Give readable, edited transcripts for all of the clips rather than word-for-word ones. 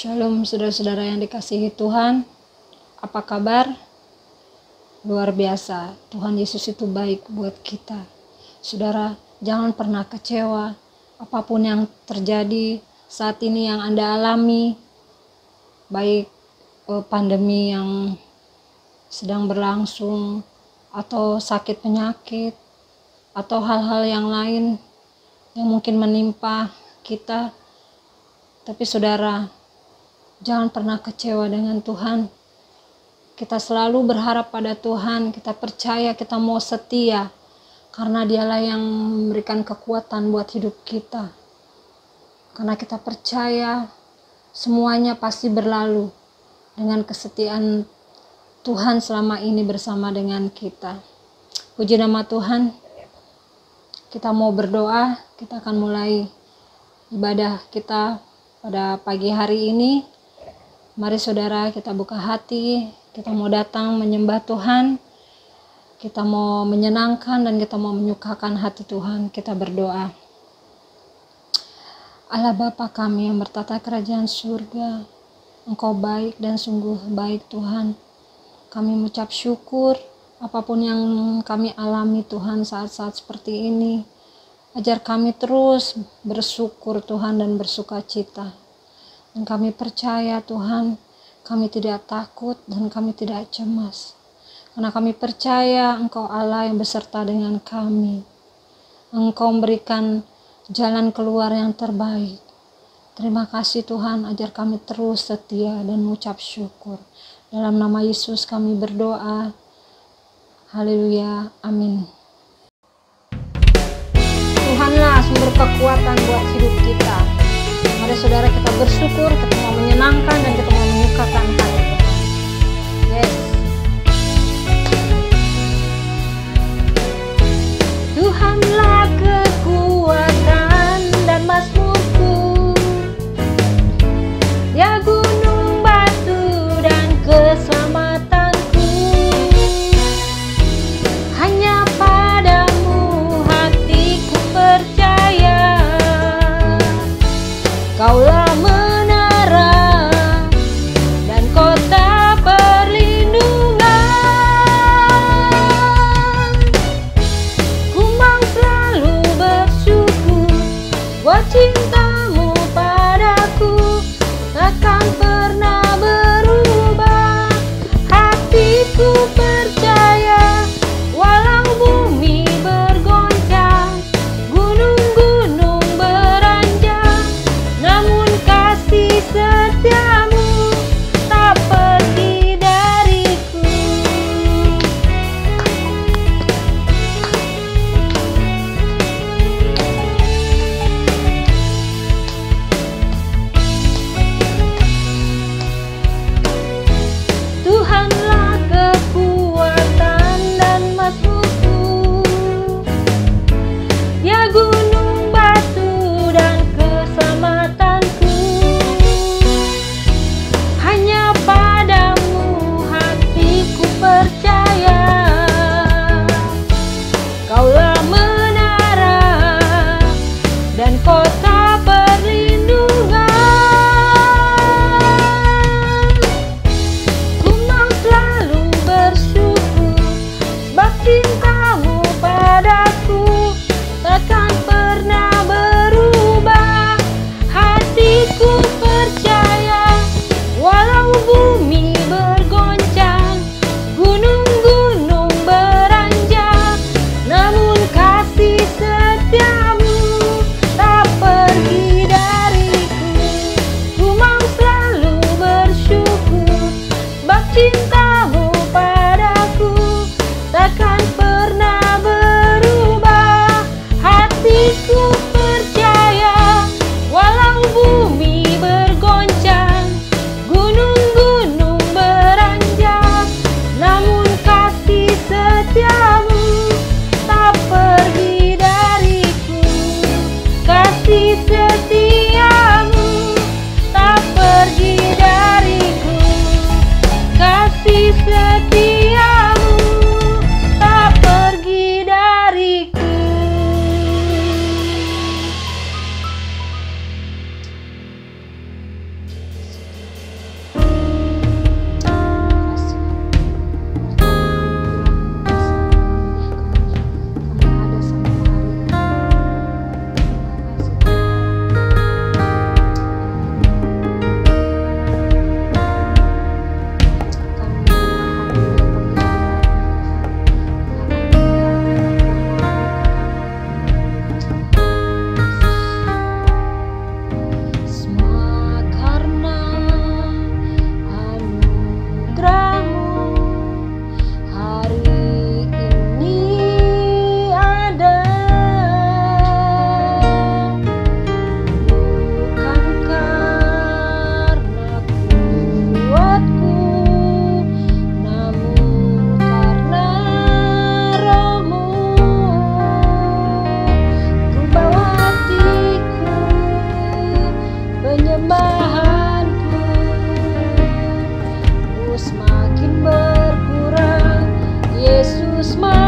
Shalom saudara-saudara yang dikasihi Tuhan. Apa kabar? Luar biasa, Tuhan Yesus itu baik buat kita. Saudara, jangan pernah kecewa. Apapun yang terjadi saat ini yang Anda alami, baik pandemi yang sedang berlangsung, atau sakit penyakit, atau hal-hal yang lain yang mungkin menimpa kita. Tapi saudara, jangan pernah kecewa dengan Tuhan. Kita selalu berharap pada Tuhan, kita percaya, kita mau setia, karena Dialah yang memberikan kekuatan buat hidup kita. Karena kita percaya semuanya pasti berlalu dengan kesetiaan Tuhan selama ini bersama dengan kita. Puji nama Tuhan. Kita mau berdoa, kita akan mulai ibadah kita pada pagi hari ini. Mari saudara, kita buka hati, kita mau datang menyembah Tuhan, kita mau menyenangkan dan kita mau menyukakan hati Tuhan. Kita berdoa. Allah Bapa kami yang bertata kerajaan surga, Engkau baik dan sungguh baik Tuhan. Kami mengucap syukur apapun yang kami alami Tuhan saat-saat seperti ini. Ajar kami terus bersyukur Tuhan dan bersuka cita. Dan kami percaya Tuhan, kami tidak takut dan kami tidak cemas. Karena kami percaya Engkau Allah yang beserta dengan kami. Engkau memberikan jalan keluar yang terbaik. Terima kasih Tuhan, ajar kami terus setia dan mengucap syukur. Dalam nama Yesus kami berdoa. Haleluya, amin. Tuhanlah sumber kekuatan buat hidup kita. Mari saudara, kita bersyukur, kita mau menyenangkan dan kita mau menyukakan hati Tuhan. Yes. Tuhanlah kekuatan dan mazmurku, ya gunung batu dan keselamatanku. Hanya padamu hatiku percaya, Kaulah menara dan kota perlindungan. Ku mau selalu bersyukur buat cintamu padaku, takkan pernah berubah. Hatiku percaya, walau bumi bergoncang, gunung-gunung beranjak, namun kasih setiamu tak pergi dariku. Tuhanlah kekuatan dan mazmurku, ya gunung batu dan keselamatanku. Hanya padamu hatiku percaya, Kaulah menara dan kota perlindungan. Ku mau selalu bersyukur sebab cintamu padaku takkan pernah berubah. Hatiku percaya, walau bumi bergoncang, gunung-gunung beranjak, namun kasih setiamu tak pergi dariku. Ku mau selalu bersyukur sebab cintamu padaku takkan pernah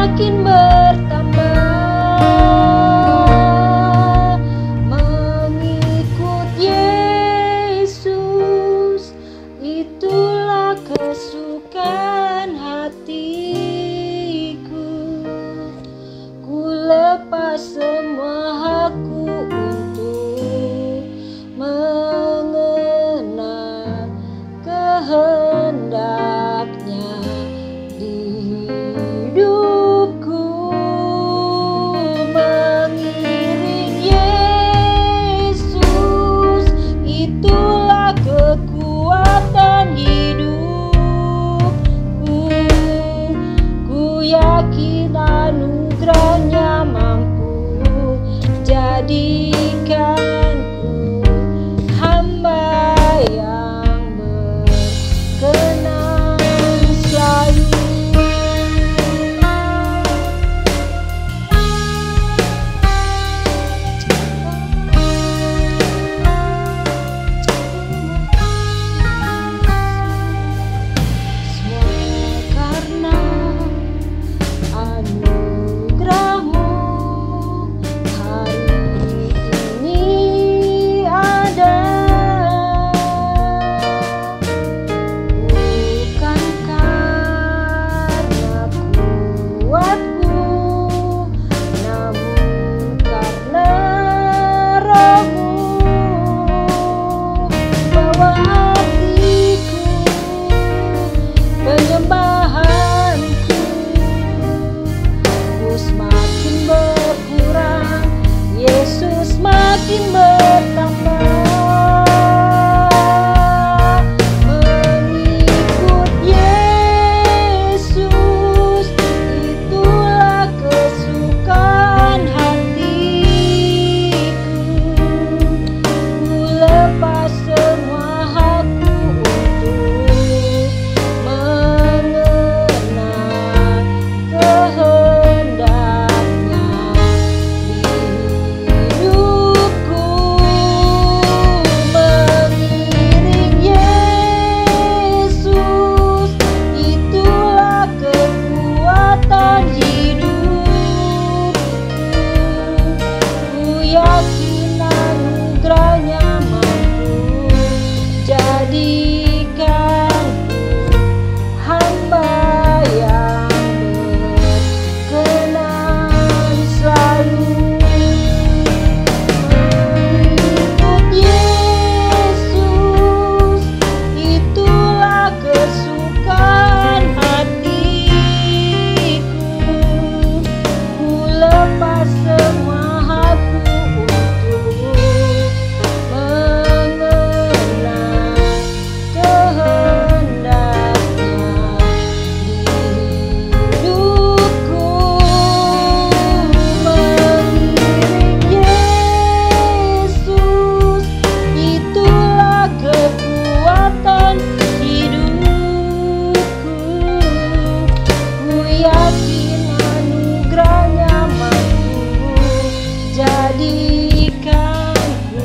semakin bertambah. Mengikut Yesus, itulah kesukaan hatiku. Ku lepas semua hakku untuk mengenal kehendaknya di hidupku. Mengiring Yesus, itulah kekuatan hidupku. Ku yakin anugerahnya mampu jadikanku hamba yang berkenan selalu. Semua karena anugerahmu hari ini ada. Bukan karena kuatku, namun karena Roh-Mu. Bawa hatiku, penyembahanku, ku semakin berkurang, Yesus makin bertambah. Mengikut Yesus, itulah kesukaan hatiku. Ku lepas semua hakku untuk mengenal kehendaknya di hidupku. Mengiring Yesus, itulah kekuatan hidupku. Ku yakin anugerahnya mampu jadikanku hamba yang berkenan selalu. Mengikut Yesus, itulah kesukaan hatiku. Ku lepas semua hakku untuk mengenal kehendaknya di hidupku. Mengiring Yesus, itulah kekuatan hidupku. Ku yakin anugerahnya mampu jadikanku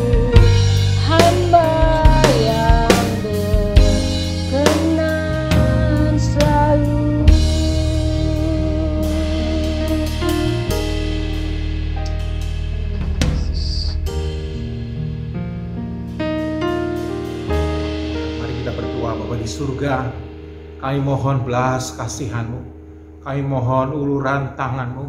hamba yang berkenan selalu. Mari kita berdoa. Bapa di surga, kami mohon belas kasihan-Mu, kami mohon uluran tangan-Mu,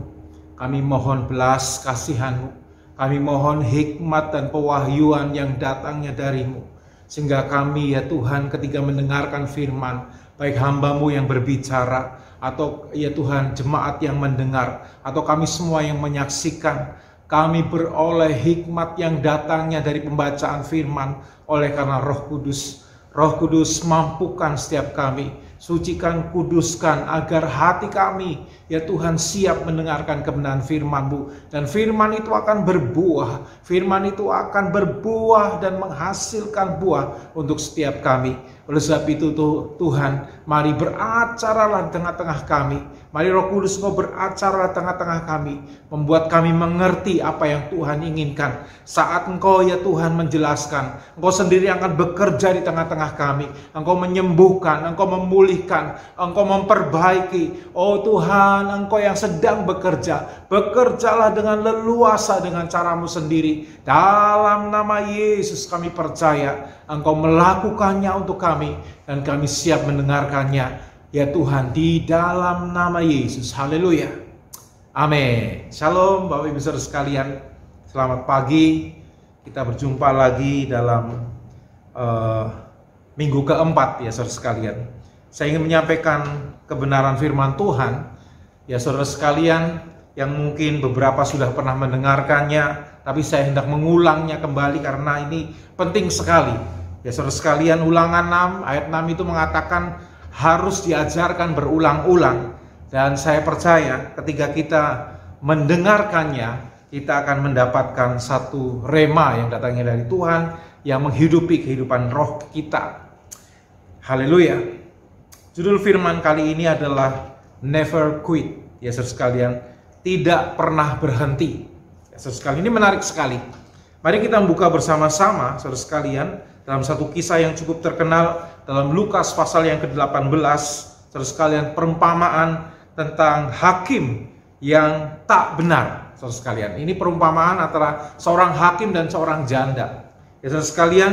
kami mohon belas kasihan-Mu, kami mohon hikmat dan pewahyuan yang datangnya dari-Mu, sehingga kami ya Tuhan ketika mendengarkan firman, baik hamba-Mu yang berbicara, atau ya Tuhan jemaat yang mendengar, atau kami semua yang menyaksikan, kami beroleh hikmat yang datangnya dari pembacaan firman oleh karena Roh Kudus. Roh Kudus mampukan setiap kami, sucikan, kuduskan agar hati kami ya Tuhan siap mendengarkan kebenaran firman-Mu, dan firman itu akan berbuah, firman itu akan berbuah dan menghasilkan buah untuk setiap kami. Oleh sebab itu Tuhan, mari beracaralah di tengah-tengah kami, Mari Roh Kudus Engkau beracara di tengah-tengah kami, membuat kami mengerti apa yang Tuhan inginkan. Saat Engkau ya Tuhan menjelaskan, Engkau sendiri akan bekerja di tengah-tengah kami. Engkau menyembuhkan, Engkau memulihkan, Engkau memperbaiki. Oh Tuhan, Engkau yang sedang bekerja, bekerjalah dengan leluasa dengan caramu sendiri. Dalam nama Yesus kami percaya Engkau melakukannya untuk kami, dan kami siap mendengarkannya. Ya Tuhan, di dalam nama Yesus. Haleluya. Amin. Shalom Bapak Ibu Saudara sekalian. Selamat pagi. Kita berjumpa lagi dalam minggu keempat ya saudara sekalian. Saya ingin menyampaikan kebenaran firman Tuhan. Ya saudara sekalian, yang mungkin beberapa sudah pernah mendengarkannya, tapi saya hendak mengulangnya kembali karena ini penting sekali. Ya saudara sekalian, Ulangan 6 ayat 6 itu mengatakan harus diajarkan berulang-ulang, dan saya percaya ketika kita mendengarkannya, kita akan mendapatkan satu rema yang datangnya dari Tuhan yang menghidupi kehidupan roh kita. Haleluya. Judul firman kali ini adalah Never Quit. Ya saudara sekalian, tidak pernah berhenti. Ya saudara sekalian, ini menarik sekali. Mari kita membuka bersama-sama saudara sekalian dalam satu kisah yang cukup terkenal dalam Lukas pasal yang ke-18, saudara sekalian, perumpamaan tentang hakim yang tak benar. Saudara sekalian, ini perumpamaan antara seorang hakim dan seorang janda. Ya saudara sekalian,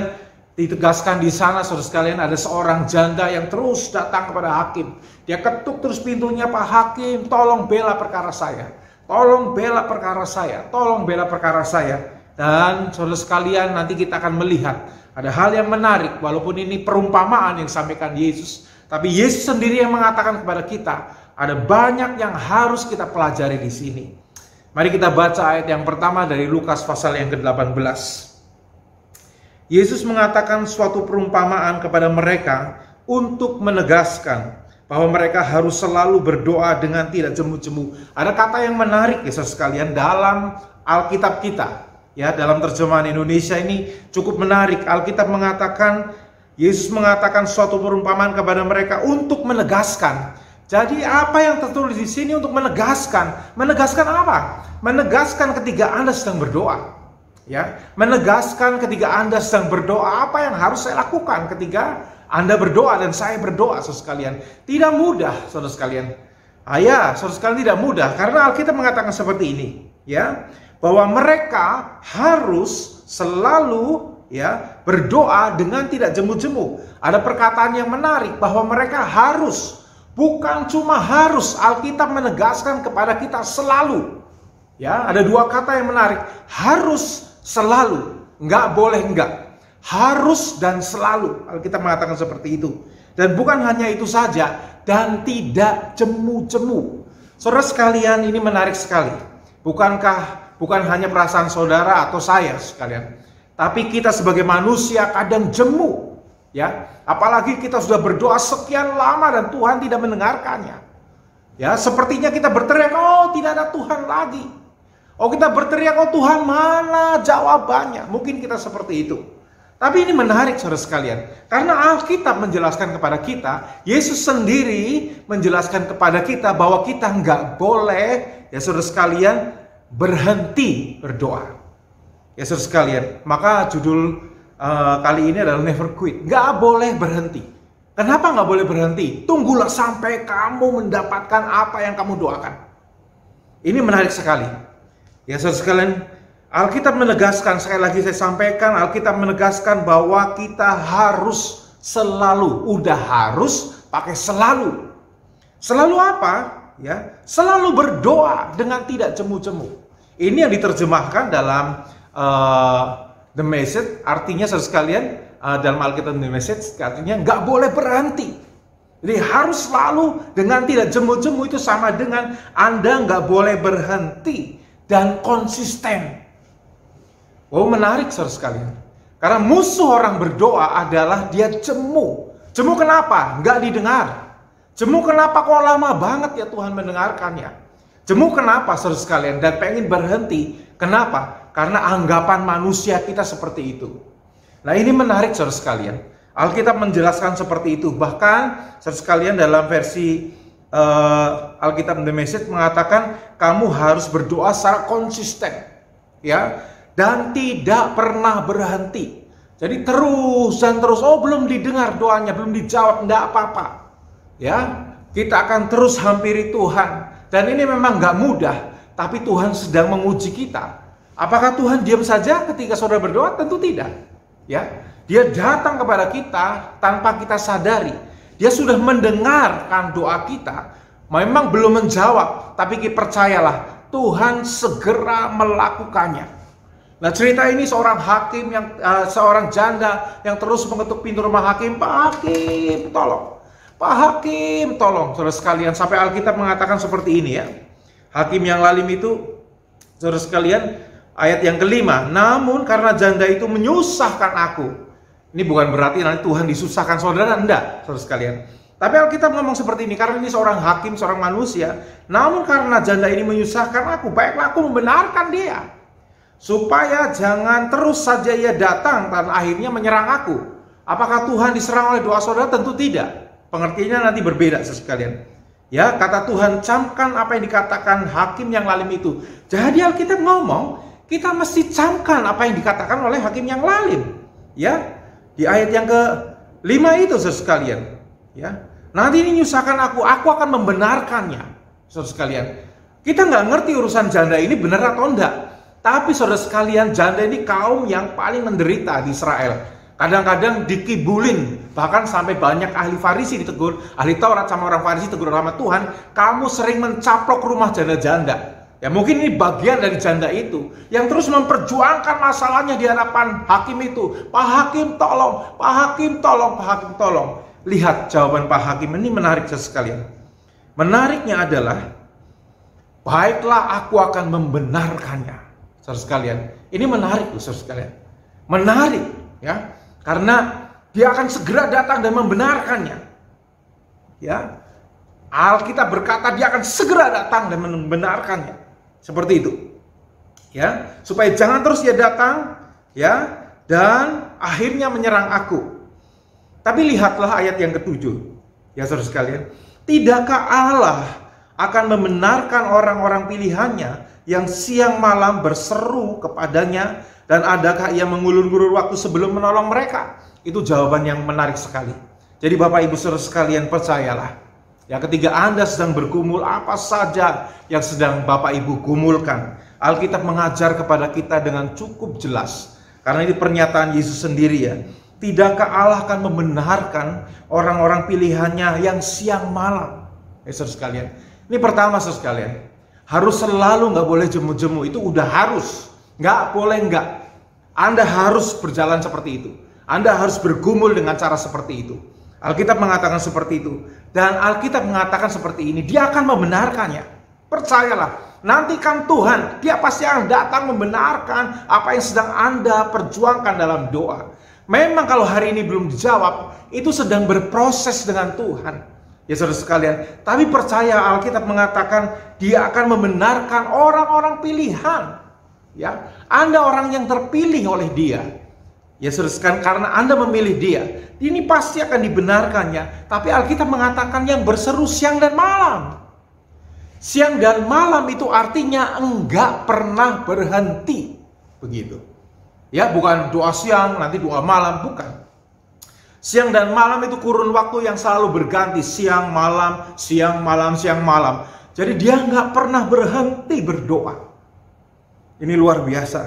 ditegaskan di sana saudara sekalian, ada seorang janda yang terus datang kepada hakim. Dia ketuk terus pintunya, "Pak Hakim, tolong bela perkara saya. Tolong bela perkara saya. Tolong bela perkara saya." Dan saudara sekalian, nanti kita akan melihat ada hal yang menarik, walaupun ini perumpamaan yang disampaikan Yesus, tapi Yesus sendiri yang mengatakan kepada kita, ada banyak yang harus kita pelajari di sini. Mari kita baca ayat yang pertama dari Lukas pasal yang ke-18. Yesus mengatakan suatu perumpamaan kepada mereka untuk menegaskan bahwa mereka harus selalu berdoa dengan tidak jemu-jemu. Ada kata yang menarik ya saudara sekalian dalam Alkitab kita. Ya, dalam terjemahan Indonesia ini cukup menarik. Alkitab mengatakan, Yesus mengatakan suatu perumpamaan kepada mereka untuk menegaskan. Jadi apa yang tertulis di sini untuk menegaskan? Menegaskan apa? Menegaskan ketika Anda sedang berdoa. Ya, menegaskan ketika Anda sedang berdoa, apa yang harus saya lakukan ketika Anda berdoa dan saya berdoa, saudara sekalian. Tidak mudah, saudara sekalian. Saudara sekalian, tidak mudah karena Alkitab mengatakan seperti ini, ya. Bahwa mereka harus selalu ya berdoa dengan tidak jemu-jemu. Ada perkataan yang menarik bahwa mereka harus, bukan cuma harus. Alkitab menegaskan kepada kita selalu. Ya, ada dua kata yang menarik. Harus, selalu. Enggak boleh enggak. Harus dan selalu. Alkitab mengatakan seperti itu. Dan bukan hanya itu saja, dan tidak jemu-jemu. Saudara sekalian, ini menarik sekali. Bukan hanya perasaan saudara atau saya sekalian, tapi kita sebagai manusia kadang jemu, ya. Apalagi kita sudah berdoa sekian lama dan Tuhan tidak mendengarkannya. Ya, sepertinya kita berteriak, "Oh, tidak ada Tuhan lagi." Oh, kita berteriak, "Oh Tuhan, mana jawabannya?" Mungkin kita seperti itu. Tapi ini menarik saudara sekalian, karena Alkitab menjelaskan kepada kita, Yesus sendiri menjelaskan kepada kita bahwa kita nggak boleh, ya saudara sekalian, berhenti berdoa. Ya saudara sekalian, maka judul kali ini adalah Never Quit. Gak boleh berhenti. Kenapa gak boleh berhenti? Tunggulah sampai kamu mendapatkan apa yang kamu doakan. Ini menarik sekali. Ya saudara sekalian, Alkitab menegaskan, sekali lagi saya sampaikan, Alkitab menegaskan bahwa kita harus selalu, udah harus pakai selalu. Selalu apa? Ya, selalu berdoa dengan tidak jemu-jemu. Ini yang diterjemahkan dalam The Message, artinya saudara sekalian, dalam Alkitab The Message artinya nggak boleh berhenti. Jadi harus selalu dengan tidak jemu-jemu, itu sama dengan Anda nggak boleh berhenti dan konsisten. Oh, menarik saudara sekalian. Karena musuh orang berdoa adalah dia jemu. Jemu kenapa? Nggak didengar. Jemu kenapa kok lama banget ya Tuhan mendengarkannya? Jemu kenapa saudara sekalian? Dan pengen berhenti. Kenapa? Karena anggapan manusia kita seperti itu. Nah, ini menarik saudara sekalian. Alkitab menjelaskan seperti itu. Bahkan saudara sekalian dalam versi Alkitab The Message mengatakan kamu harus berdoa secara konsisten, ya, dan tidak pernah berhenti. Jadi terus dan terus. Oh, belum didengar doanya, belum dijawab, enggak apa-apa, ya. Kita akan terus hampiri Tuhan. Dan ini memang nggak mudah, tapi Tuhan sedang menguji kita. Apakah Tuhan diam saja ketika saudara berdoa? Tentu tidak, ya. Dia datang kepada kita tanpa kita sadari. Dia sudah mendengarkan doa kita, memang belum menjawab, tapi percayalah, Tuhan segera melakukannya. Nah, cerita ini seorang hakim seorang janda yang terus mengetuk pintu rumah hakim. Pak Hakim, tolong. Pak Hakim, tolong. Saudara sekalian, sampai Alkitab mengatakan seperti ini, ya. Hakim yang lalim itu, saudara sekalian, ayat yang kelima. Namun karena janda itu menyusahkan aku. Ini bukan berarti nanti Tuhan disusahkan saudara, enggak, saudara sekalian. Tapi Alkitab ngomong seperti ini, karena ini seorang hakim, seorang manusia. Namun karena janda ini menyusahkan aku, baiklah aku membenarkan dia, supaya jangan terus saja ia datang dan akhirnya menyerang aku. Apakah Tuhan diserang oleh doa saudara? Tentu tidak. Pengertiannya nanti berbeda, sekalian. Ya, kata Tuhan, camkan apa yang dikatakan hakim yang lalim itu. Jadi Alkitab ngomong, kita mesti camkan apa yang dikatakan oleh hakim yang lalim. Ya, di ayat yang ke-5 itu, sekalian. Ya, nanti ini nyusahkan aku akan membenarkannya, saudara sekalian. Kita nggak ngerti urusan janda ini benar atau enggak. Tapi saudara sekalian, janda ini kaum yang paling menderita di Israel. Kadang-kadang dikibulin, bahkan sampai banyak ahli Farisi ditegur, ahli Taurat sama orang Farisi tegur sama Tuhan, kamu sering mencaplok rumah janda-janda. Ya mungkin ini bagian dari janda itu, yang terus memperjuangkan masalahnya di hadapan hakim itu. Pak Hakim tolong, Pak Hakim tolong, Pak Hakim tolong. Lihat jawaban Pak Hakim ini menarik sekalian. Menariknya adalah, baiklah aku akan membenarkannya. Saudara sekalian, ini menarik loh, saudara sekalian. Menarik, ya, karena dia akan segera datang dan membenarkannya. Ya, Alkitab berkata dia akan segera datang dan membenarkannya. Seperti itu. Ya, supaya jangan terus dia datang, ya, dan akhirnya menyerang aku. Tapi lihatlah ayat yang ke-7. Ya, saudara sekalian, tidakkah Allah akan membenarkan orang-orang pilihannya yang siang malam berseru kepadanya, dan adakah ia mengulur-ngulur waktu sebelum menolong mereka? Itu jawaban yang menarik sekali. Jadi Bapak Ibu saudara sekalian, percayalah, ya, ketika Anda sedang bergumul apa saja yang sedang Bapak Ibu gumulkan, Alkitab mengajar kepada kita dengan cukup jelas. Karena ini pernyataan Yesus sendiri, ya. Tidakkah Allah akan membenarkan orang-orang pilihannya yang siang malam? Ya, saudara sekalian, ini pertama, saudara sekalian, harus selalu nggak boleh jemu-jemu, itu udah harus, nggak boleh nggak. Anda harus berjalan seperti itu. Anda harus bergumul dengan cara seperti itu. Alkitab mengatakan seperti itu, dan Alkitab mengatakan seperti ini, dia akan membenarkannya. Percayalah, nantikan Tuhan, dia pasti akan datang membenarkan apa yang sedang Anda perjuangkan dalam doa. Memang kalau hari ini belum dijawab, itu sedang berproses dengan Tuhan. Ya saudara sekalian, tapi percaya Alkitab mengatakan dia akan membenarkan orang-orang pilihan. Ya, Anda orang yang terpilih oleh dia. Ya saudara sekalian, karena Anda memilih dia, ini pasti akan dibenarkannya. Tapi Alkitab mengatakan yang berseru siang dan malam. Siang dan malam itu artinya enggak pernah berhenti. Begitu. Ya, bukan doa siang, nanti doa malam, bukan. Siang dan malam itu kurun waktu yang selalu berganti. Siang, malam, siang, malam, siang, malam. Jadi dia nggak pernah berhenti berdoa. Ini luar biasa.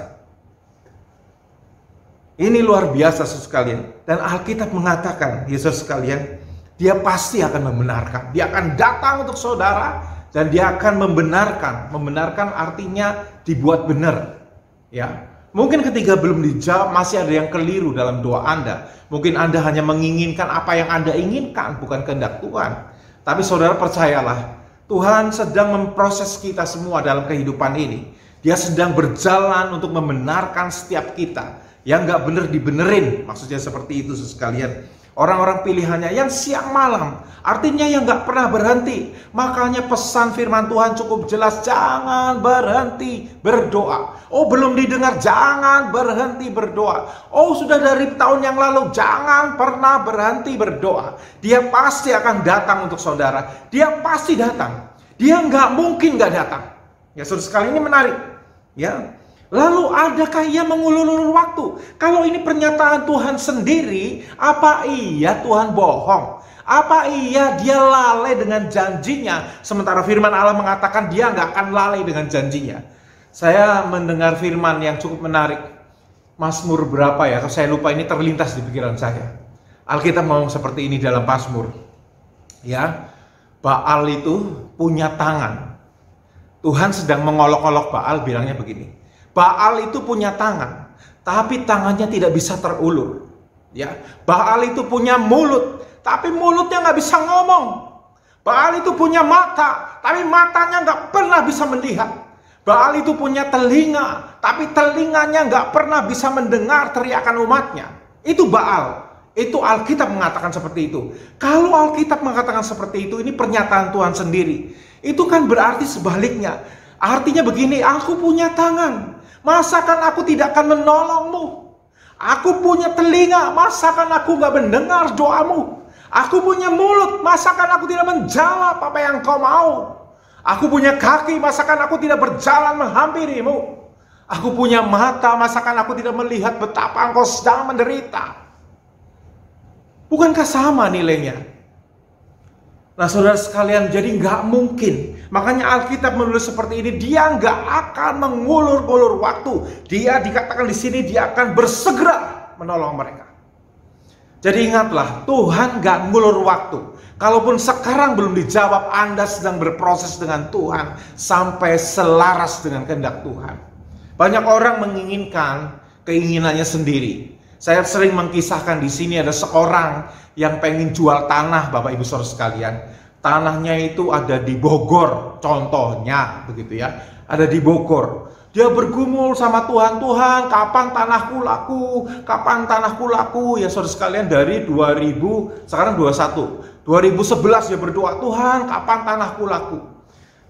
Ini luar biasa, saudara sekalian. Dan Alkitab mengatakan, Yesus sekalian, dia pasti akan membenarkan. Dia akan datang untuk saudara, dan dia akan membenarkan. Membenarkan artinya dibuat benar. Ya. Mungkin ketika belum dijawab, masih ada yang keliru dalam doa Anda. Mungkin Anda hanya menginginkan apa yang Anda inginkan, bukan kehendak Tuhan. Tapi saudara percayalah, Tuhan sedang memproses kita semua dalam kehidupan ini. Dia sedang berjalan untuk membenarkan setiap kita. Yang nggak benar dibenerin, maksudnya seperti itu sekalian. Orang-orang pilihannya yang siang malam, artinya yang gak pernah berhenti. Makanya pesan firman Tuhan cukup jelas, jangan berhenti berdoa. Oh, belum didengar, jangan berhenti berdoa. Oh, sudah dari tahun yang lalu, jangan pernah berhenti berdoa. Dia pasti akan datang untuk saudara. Dia pasti datang. Dia gak mungkin gak datang. Ya, saudara sekali, ini menarik. Ya. Lalu adakah ia mengulur-ulur waktu? Kalau ini pernyataan Tuhan sendiri, apa iya Tuhan bohong? Apa iya dia lalai dengan janjinya? Sementara firman Allah mengatakan dia nggak akan lalai dengan janjinya. Saya mendengar firman yang cukup menarik. Mazmur berapa ya? Kalau saya lupa, ini terlintas di pikiran saya. Alkitab ngomong seperti ini dalam Mazmur. Ya, Baal itu punya tangan. Tuhan sedang mengolok-olok Baal, bilangnya begini. Baal itu punya tangan, tapi tangannya tidak bisa terulur. Ya, Baal itu punya mulut, tapi mulutnya nggak bisa ngomong. Baal itu punya mata, tapi matanya nggak pernah bisa melihat. Baal itu punya telinga, tapi telinganya nggak pernah bisa mendengar teriakan umatnya. Itu Baal. Itu Alkitab mengatakan seperti itu. Kalau Alkitab mengatakan seperti itu, ini pernyataan Tuhan sendiri. Itu kan berarti sebaliknya. Artinya begini, aku punya tangan. Masakan aku tidak akan menolongmu? Aku punya telinga, masakan aku gak mendengar doamu? Aku punya mulut, masakan aku tidak menjawab apa yang kau mau? Aku punya kaki, masakan aku tidak berjalan menghampirimu? Aku punya mata, masakan aku tidak melihat betapa engkau sedang menderita? Bukankah sama nilainya? Nah, saudara sekalian, jadi nggak mungkin. Makanya Alkitab menulis seperti ini, dia nggak akan mengulur-ulur waktu. Dia dikatakan di sini dia akan bersegera menolong mereka. Jadi ingatlah, Tuhan nggak ngulur waktu. Kalaupun sekarang belum dijawab, Anda sedang berproses dengan Tuhan sampai selaras dengan kehendak Tuhan. Banyak orang menginginkan keinginannya sendiri. Saya sering mengkisahkan di sini ada seorang yang pengen jual tanah, Bapak Ibu Saudara sekalian. Tanahnya itu ada di Bogor, contohnya begitu ya. Ada di Bogor. Dia bergumul sama Tuhan, Tuhan, kapan tanahku laku? Kapan tanahku laku? Ya Saudara sekalian, dari 2000, sekarang 21. 2011 dia berdoa, Tuhan, kapan tanahku laku?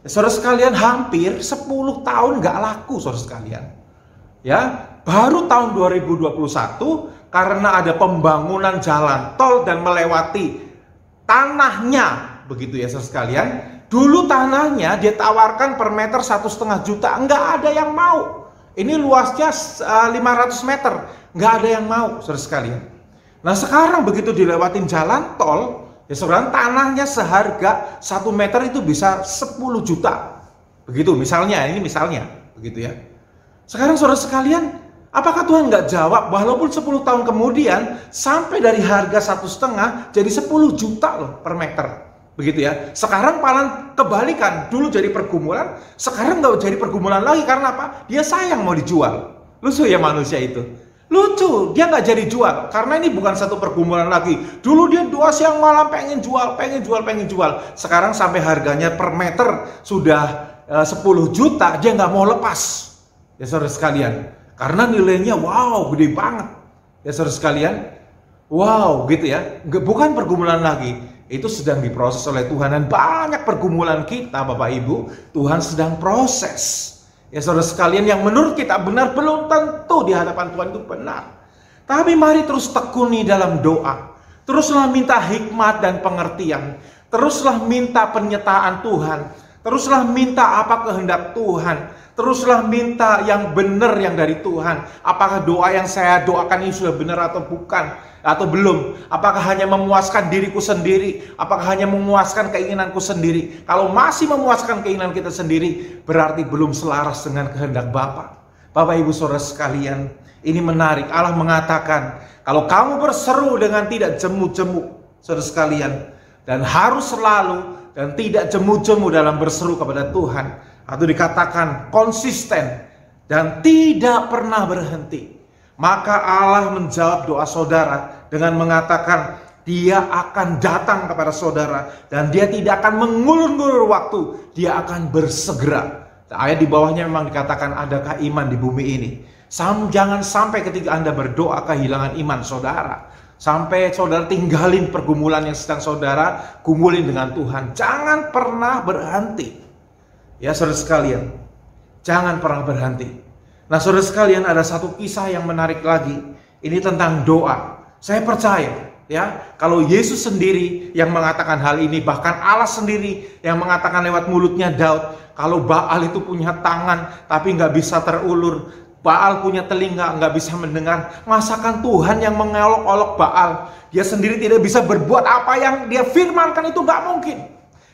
Ya, Saudara sekalian, hampir 10 tahun nggak laku, Saudara sekalian. Ya, baru tahun 2021 karena ada pembangunan jalan tol dan melewati tanahnya, begitu ya saudara sekalian. Dulu tanahnya dia tawarkan per meter 1,5 juta, nggak ada yang mau. Ini luasnya 500 meter, nggak ada yang mau, saudara sekalian. Nah sekarang begitu dilewatin jalan tol, ya saudara, tanahnya seharga 1 meter itu bisa 10 juta, begitu misalnya, ini misalnya, begitu ya. Sekarang saudara sekalian, apakah Tuhan nggak jawab? Walaupun 10 tahun kemudian sampai dari harga 1,5 jadi 10 juta loh per meter, begitu ya. Sekarang malah kebalikan, dulu jadi pergumulan, sekarang nggak jadi pergumulan lagi karena apa? Dia sayang mau dijual. Lucu ya manusia itu. Lucu, dia nggak jadi jual karena ini bukan satu pergumulan lagi. Dulu dia doa siang malam pengen jual. Sekarang sampai harganya per meter sudah 10 juta, dia nggak mau lepas. Ya saudara sekalian, karena nilainya wow gede banget. Ya saudara sekalian, wow gitu ya. Bukan pergumulan lagi, itu sedang diproses oleh Tuhan. Dan banyak pergumulan kita Bapak Ibu, Tuhan sedang proses. Ya saudara sekalian, yang menurut kita benar belum tentu di hadapan Tuhan itu benar. Tapi mari terus tekuni dalam doa. Teruslah minta hikmat dan pengertian. Teruslah minta penyertaan Tuhan. Teruslah minta apa kehendak Tuhan. Teruslah minta yang benar yang dari Tuhan. Apakah doa yang saya doakan ini sudah benar atau bukan? Atau belum? Apakah hanya memuaskan diriku sendiri? Apakah hanya memuaskan keinginanku sendiri? Kalau masih memuaskan keinginan kita sendiri, berarti belum selaras dengan kehendak Bapa. Bapak Ibu Saudara sekalian, ini menarik. Allah mengatakan, kalau kamu berseru dengan tidak jemu-jemu, saudara sekalian, dan harus selalu dan tidak jemu-jemu dalam berseru kepada Tuhan, atau dikatakan konsisten dan tidak pernah berhenti, maka Allah menjawab doa saudara dengan mengatakan dia akan datang kepada saudara dan dia tidak akan mengulur-ngulur waktu, dia akan bersegera. Ayat di bawahnya memang dikatakan adakah iman di bumi ini. Jangan sampai ketika Anda berdoa kehilangan iman saudara. Sampai saudara tinggalin pergumulan yang sedang saudara gumulin dengan Tuhan. Jangan pernah berhenti. Ya saudara sekalian, jangan pernah berhenti. Nah saudara sekalian, ada satu kisah yang menarik lagi. Ini tentang doa. Saya percaya ya, kalau Yesus sendiri yang mengatakan hal ini, bahkan Allah sendiri yang mengatakan lewat mulutnya Daud, kalau Baal itu punya tangan tapi nggak bisa terulur, Baal punya telinga nggak bisa mendengar, masakan Tuhan yang mengolok-olok Baal? Dia sendiri tidak bisa berbuat apa yang dia firmankan, itu nggak mungkin.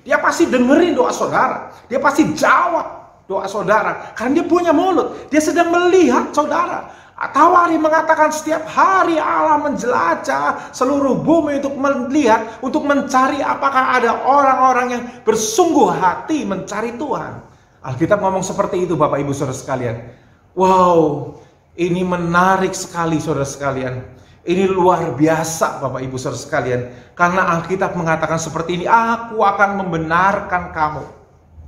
Dia pasti dengerin doa saudara, dia pasti jawab doa saudara, karena dia punya mulut, dia sedang melihat saudara. Tawari mengatakan setiap hari Allah menjelajah seluruh bumi untuk melihat, untuk mencari apakah ada orang-orang yang bersungguh hati mencari Tuhan. Alkitab ngomong seperti itu Bapak Ibu Saudara sekalian. Wow, ini menarik sekali saudara sekalian. Ini luar biasa Bapak Ibu Saudara sekalian. Karena Alkitab mengatakan seperti ini, aku akan membenarkan kamu.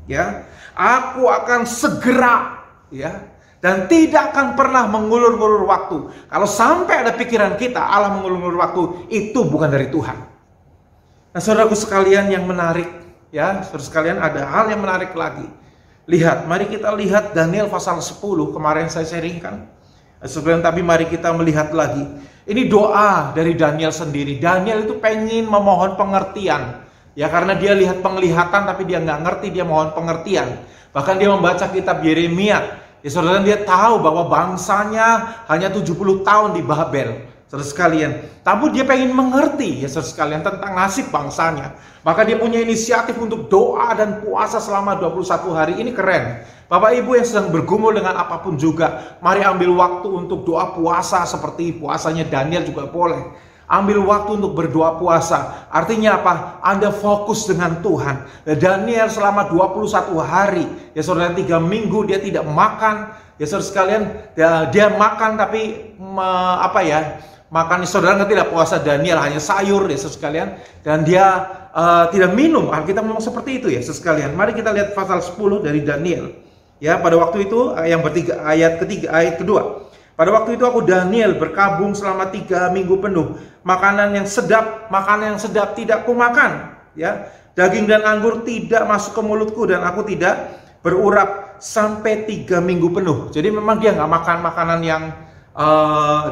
Ya, aku akan segera, ya. Dan tidak akan pernah mengulur-ngulur waktu. Kalau sampai ada pikiran kita Allah mengulur-ngulur waktu, itu bukan dari Tuhan. Nah saudaraku sekalian yang menarik, ya saudara sekalian, ada hal yang menarik lagi. Lihat, mari kita lihat Daniel pasal 10, kemarin saya sharingkan. Sebelum tapi mari kita melihat lagi. Ini doa dari Daniel sendiri. Daniel itu pengen memohon pengertian. Ya karena dia lihat penglihatan tapi dia nggak ngerti, dia mohon pengertian. Bahkan dia membaca kitab Yeremia. Ya saudara, dia tahu bahwa bangsanya hanya 70 tahun di Babel. Saudara sekalian, tapi dia pengen mengerti ya saudara sekalian tentang nasib bangsanya. Maka dia punya inisiatif untuk doa dan puasa selama 21 hari. Ini keren. Bapak Ibu yang sedang bergumul dengan apapun juga, mari ambil waktu untuk doa puasa seperti puasanya Daniel juga boleh. Ambil waktu untuk berdoa puasa. Artinya apa? Anda fokus dengan Tuhan. Daniel selama 21 hari, ya saudara, 3 minggu dia tidak makan. Ya saudara sekalian, dia makan tapi makan, saudara ngerti tidak, puasa Daniel hanya sayur ya saudara sekalian. Dan dia tidak minum. Kita ngomong seperti itu ya saudara sekalian. Mari kita lihat pasal 10 dari Daniel. Ya, pada waktu itu yang ayat kedua. Pada waktu itu aku Daniel berkabung selama 3 minggu penuh. Makanan yang sedap tidak kumakan. Ya, daging dan anggur tidak masuk ke mulutku dan aku tidak berurap sampai 3 minggu penuh. Jadi memang dia nggak makan makanan yang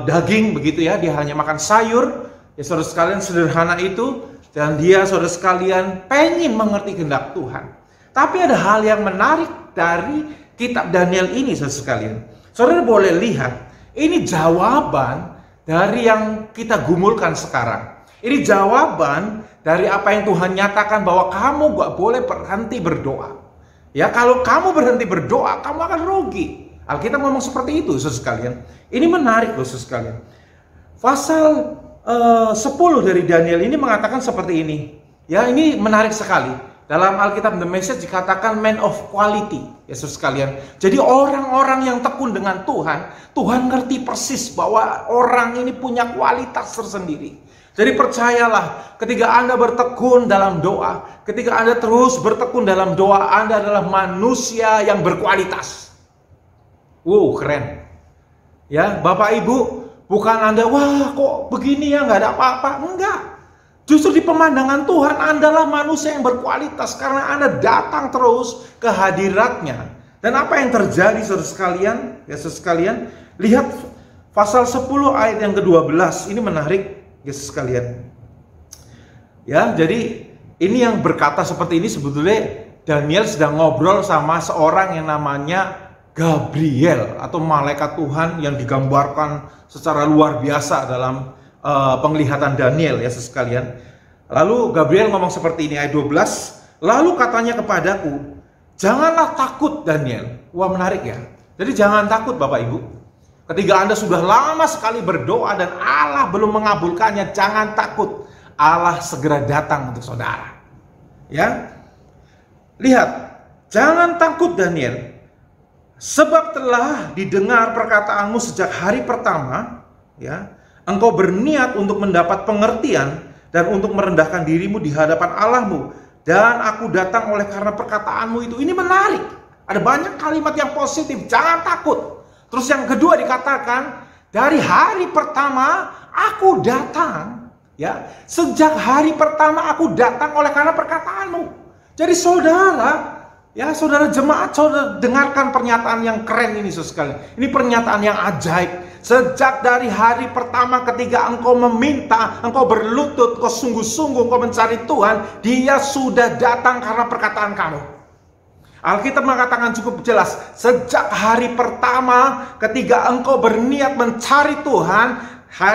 daging begitu ya. Dia hanya makan sayur. Ya saudara sekalian, sederhana itu. Dan dia saudara sekalian pengen mengerti kehendak Tuhan. Tapi ada hal yang menarik dari kitab Daniel ini saudara sekalian. Saudara boleh lihat. Ini jawaban dari yang kita gumulkan sekarang. Ini jawaban dari apa yang Tuhan nyatakan bahwa kamu gak boleh berhenti berdoa. Ya, kalau kamu berhenti berdoa, kamu akan rugi. Alkitab ngomong seperti itu, saudara sekalian. Ini menarik loh, saudara sekalian. Pasal 10 dari Daniel ini mengatakan seperti ini. Ya, ini menarik sekali. Dalam Alkitab The Message dikatakan man of quality, ya saudara sekalian. Jadi orang-orang yang tekun dengan Tuhan, Tuhan ngerti persis bahwa orang ini punya kualitas tersendiri. Jadi percayalah, ketika Anda bertekun dalam doa, ketika Anda terus bertekun dalam doa, Anda adalah manusia yang berkualitas. Wow, keren. Ya, Bapak Ibu, bukan Anda, wah kok begini ya, nggak ada apa-apa. Enggak. Justru di pemandangan Tuhan, Anda lah manusia yang berkualitas karena Anda datang terus ke hadiratnya. Dan apa yang terjadi saudara sekalian? Ya saudara sekalian, lihat pasal 10 ayat yang ke-12. Ini menarik ya saudara sekalian. Ya, jadi ini yang berkata seperti ini sebetulnya Daniel sedang ngobrol sama seorang yang namanya Gabriel atau malaikat Tuhan yang digambarkan secara luar biasa dalam penglihatan Daniel ya sekalian. Lalu Gabriel ngomong seperti ini ayat 12. Lalu katanya kepadaku, janganlah takut Daniel. Wah, menarik ya. Jadi jangan takut Bapak Ibu. Ketika Anda sudah lama sekali berdoa dan Allah belum mengabulkannya, jangan takut. Allah segera datang untuk saudara. Ya. Lihat, jangan takut Daniel. Sebab telah didengar perkataanmu sejak hari pertama, ya. Engkau berniat untuk mendapat pengertian dan untuk merendahkan dirimu di hadapan Allahmu. Dan aku datang oleh karena perkataanmu itu. Ini menarik. Ada banyak kalimat yang positif. Jangan takut. Terus yang kedua dikatakan, Dari hari pertama aku datang, ya. Sejak hari pertama aku datang oleh karena perkataanmu. Jadi saudara, ya saudara jemaat, saudara dengarkan pernyataan yang keren ini sekali. Ini pernyataan yang ajaib. Sejak dari hari pertama ketika engkau meminta, engkau berlutut, engkau sungguh-sungguh, engkau mencari Tuhan, Dia sudah datang karena perkataan kamu. Alkitab mengatakan cukup jelas, sejak hari pertama ketika engkau berniat mencari Tuhan,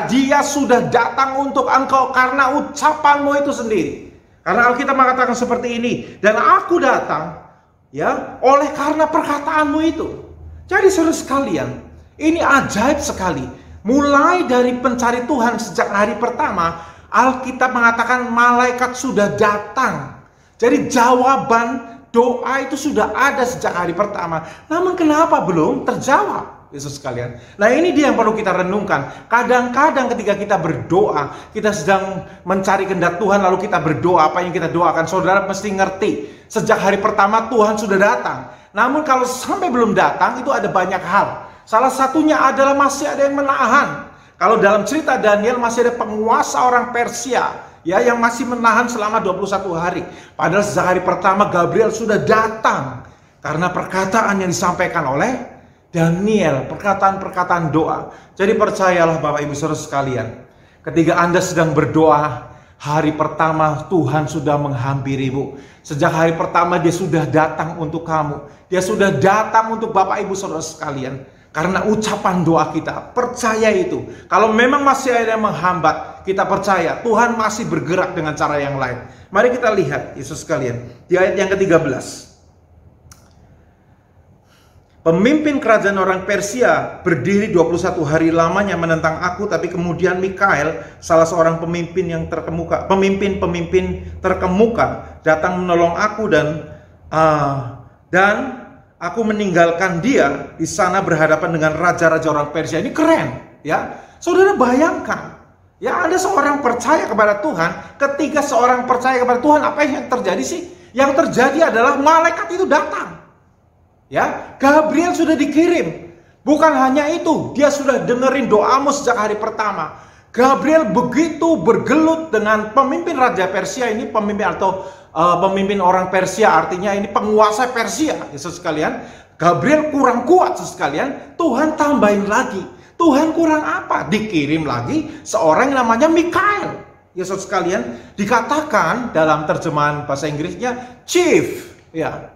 Dia sudah datang untuk engkau karena ucapanmu itu sendiri. Karena Alkitab mengatakan seperti ini, dan aku datang, ya, oleh karena perkataanmu itu. Jadi saudara sekalian, ini ajaib sekali. Mulai dari pencari Tuhan sejak hari pertama, Alkitab mengatakan malaikat sudah datang. Jadi jawaban doa itu sudah ada sejak hari pertama. Namun kenapa belum terjawab? Yesus sekalian. Nah, ini dia yang perlu kita renungkan. Kadang-kadang ketika kita berdoa, kita sedang mencari kehendak Tuhan, lalu kita berdoa, apa yang kita doakan, saudara mesti ngerti. Sejak hari pertama Tuhan sudah datang. Namun kalau sampai belum datang, itu ada banyak hal. Salah satunya adalah masih ada yang menahan. Kalau dalam cerita Daniel masih ada penguasa orang Persia, ya, yang masih menahan selama 21 hari. Padahal sejak hari pertama Gabriel sudah datang karena perkataan yang disampaikan oleh Daniel, perkataan-perkataan doa. Jadi percayalah Bapak Ibu Saudara sekalian, ketika Anda sedang berdoa, hari pertama Tuhan sudah menghampirimu. Sejak hari pertama Dia sudah datang untuk kamu. Dia sudah datang untuk Bapak Ibu Saudara sekalian. Karena ucapan doa kita, percaya itu. Kalau memang masih ada yang menghambat, kita percaya Tuhan masih bergerak dengan cara yang lain. Mari kita lihat Yesus sekalian di ayat yang ke-13. Pemimpin kerajaan orang Persia berdiri 21 hari lamanya menentang aku, tapi kemudian Mikael, salah seorang pemimpin terkemuka, datang menolong aku dan aku meninggalkan dia di sana berhadapan dengan raja-raja orang Persia. Ini keren, ya. Saudara bayangkan, ya, ada seorang percaya kepada Tuhan. Ketika seorang percaya kepada Tuhan, apa yang terjadi sih? Yang terjadi adalah malaikat itu datang. Ya, Gabriel sudah dikirim. Bukan hanya itu, dia sudah dengerin doamu sejak hari pertama. Gabriel begitu bergelut dengan pemimpin Raja Persia ini, pemimpin orang Persia, artinya ini penguasa Persia, Yesus sekalian. Gabriel kurang kuat sekalian, Tuhan tambahin lagi. Tuhan kurang apa? Dikirim lagi seorang yang namanya Mikael. Yesus sekalian, dikatakan dalam terjemahan bahasa Inggrisnya chief, ya.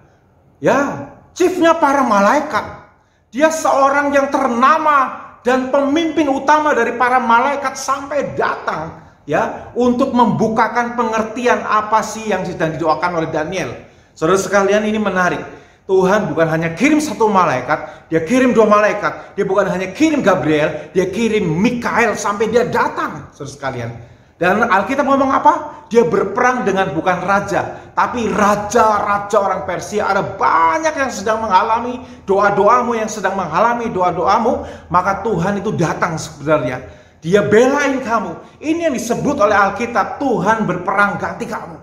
Chiefnya para malaikat. Dia seorang yang ternama dan pemimpin utama dari para malaikat sampai datang, ya, untuk membukakan pengertian apa sih yang sedang didoakan oleh Daniel. Saudara sekalian, ini menarik. Tuhan bukan hanya kirim satu malaikat, Dia kirim 2 malaikat. Dia bukan hanya kirim Gabriel, Dia kirim Mikael sampai dia datang, saudara sekalian. Dan Alkitab ngomong apa? Dia berperang dengan bukan raja, tapi raja-raja orang Persia. Ada banyak yang sedang mengalami doa-doamu, yang sedang mengalami doa-doamu. Maka Tuhan itu datang sebenarnya. Dia belain kamu. Ini yang disebut oleh Alkitab, Tuhan berperang ganti kamu.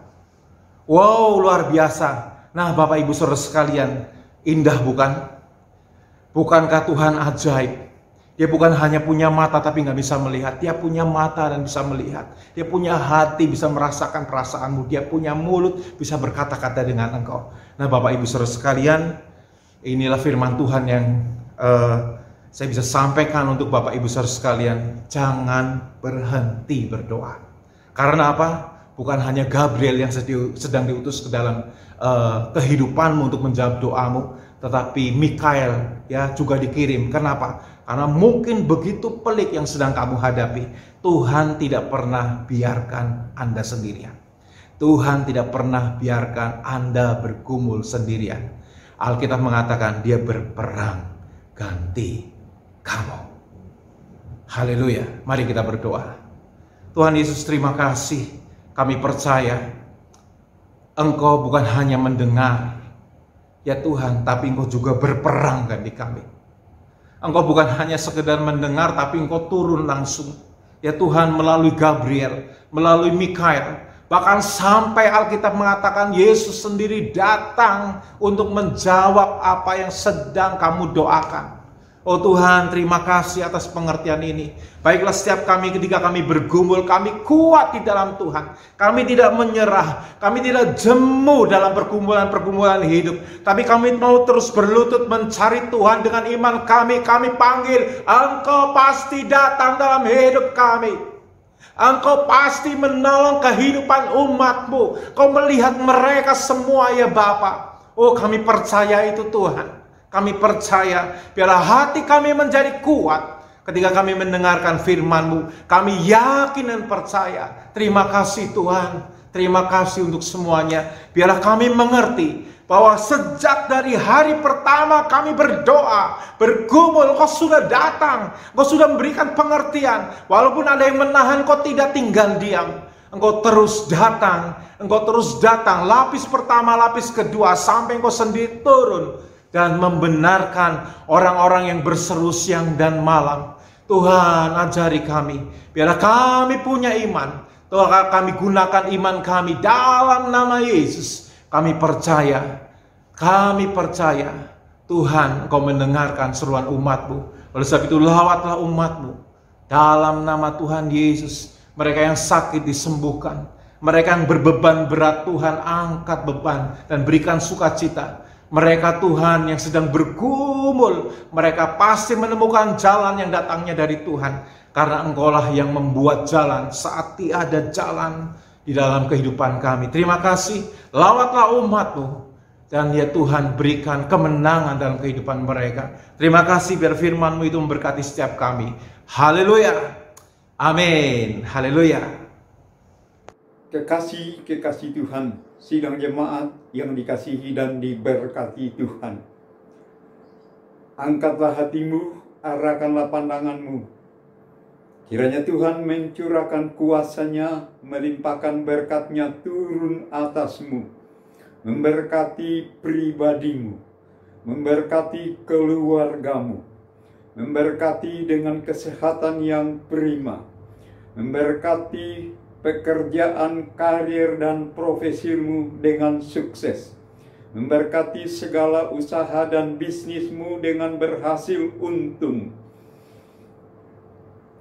Wow, luar biasa. Nah, Bapak Ibu Saudara sekalian, indah bukan? Bukankah Tuhan ajaib? Dia bukan hanya punya mata tapi nggak bisa melihat. Dia punya mata dan bisa melihat. Dia punya hati, bisa merasakan perasaanmu. Dia punya mulut, bisa berkata-kata dengan engkau. Nah, Bapak Ibu Saudara sekalian, inilah firman Tuhan yang saya bisa sampaikan untuk Bapak Ibu Saudara sekalian. Jangan berhenti berdoa. Karena apa? Bukan hanya Gabriel yang sedang diutus ke dalam kehidupanmu untuk menjawab doamu, tetapi Mikael, ya, juga dikirim. Kenapa? Karena mungkin begitu pelik yang sedang kamu hadapi. Tuhan tidak pernah biarkan Anda sendirian. Tuhan tidak pernah biarkan Anda bergumul sendirian. Alkitab mengatakan Dia berperang ganti kamu. Haleluya. Mari kita berdoa. Tuhan Yesus, terima kasih. Kami percaya Engkau bukan hanya mendengar, ya Tuhan, tapi Engkau juga berperang ganti kami. Engkau bukan hanya sekedar mendengar, tapi Engkau turun langsung. Ya Tuhan, melalui Gabriel, melalui Mikael. Bahkan sampai Alkitab mengatakan Yesus sendiri datang untuk menjawab apa yang sedang kamu doakan. Oh Tuhan, terima kasih atas pengertian ini. Baiklah, setiap kami ketika kami bergumul, kami kuat di dalam Tuhan. Kami tidak menyerah, kami tidak jemu dalam pergumulan-pergumulan hidup. Tapi kami mau terus berlutut mencari Tuhan dengan iman kami. Kami panggil, Engkau pasti datang dalam hidup kami. Engkau pasti menolong kehidupan umat-Mu. Kau melihat mereka semua ya Bapa. Oh, kami percaya itu Tuhan. Kami percaya, biarlah hati kami menjadi kuat ketika kami mendengarkan firman-Mu. Kami yakin dan percaya. Terima kasih Tuhan. Terima kasih untuk semuanya. Biarlah kami mengerti bahwa sejak dari hari pertama kami berdoa, bergumul, Kau sudah datang. Kau sudah memberikan pengertian. Walaupun ada yang menahan, Kau tidak tinggal diam. Engkau terus datang. Engkau terus datang. Lapis pertama, lapis kedua, sampai Engkau sendiri turun dan membenarkan orang-orang yang berseru siang dan malam. Tuhan, ajari kami. Biarlah kami punya iman. Tuhan, kami gunakan iman kami dalam nama Yesus. Kami percaya. Tuhan, Engkau mendengarkan seruan umat-Mu. Oleh sebab itu, lawatlah umat-Mu. Dalam nama Tuhan Yesus. Mereka yang sakit disembuhkan. Mereka yang berbeban berat, Tuhan, angkat beban dan berikan sukacita. Mereka Tuhan yang sedang bergumul, mereka pasti menemukan jalan yang datangnya dari Tuhan. Karena Engkaulah yang membuat jalan saat tiada jalan di dalam kehidupan kami. Terima kasih, lawatlah umat-Mu. Dan ya Tuhan, berikan kemenangan dalam kehidupan mereka. Terima kasih, biar firman-Mu itu memberkati setiap kami. Haleluya. Amin. Haleluya. Kekasih Tuhan, sidang jemaat yang dikasihi dan diberkati Tuhan. Angkatlah hatimu, arahkanlah pandanganmu. Kiranya Tuhan mencurahkan kuasa-Nya, melimpahkan berkat-Nya turun atasmu, memberkati pribadimu, memberkati keluargamu, memberkati dengan kesehatan yang prima, memberkati pekerjaan, karir, dan profesimu dengan sukses. Memberkati segala usaha dan bisnismu dengan berhasil untung.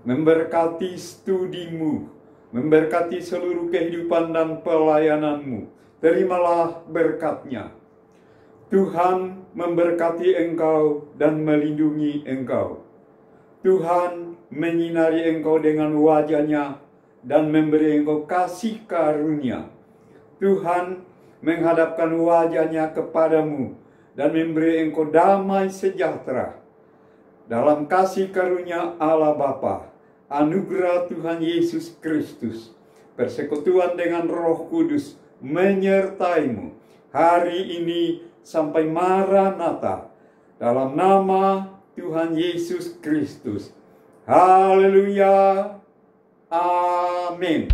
Memberkati studimu. Memberkati seluruh kehidupan dan pelayananmu. Terimalah berkat-Nya. Tuhan memberkati engkau dan melindungi engkau. Tuhan menyinari engkau dengan wajah-Nya dan memberi engkau kasih karunia. Tuhan menghadapkan wajah-Nya kepadamu dan memberi engkau damai sejahtera. Dalam kasih karunia Allah Bapa, anugerah Tuhan Yesus Kristus, persekutuan dengan Roh Kudus menyertaimu hari ini sampai Maranatha. Dalam nama Tuhan Yesus Kristus. Haleluya. Amin.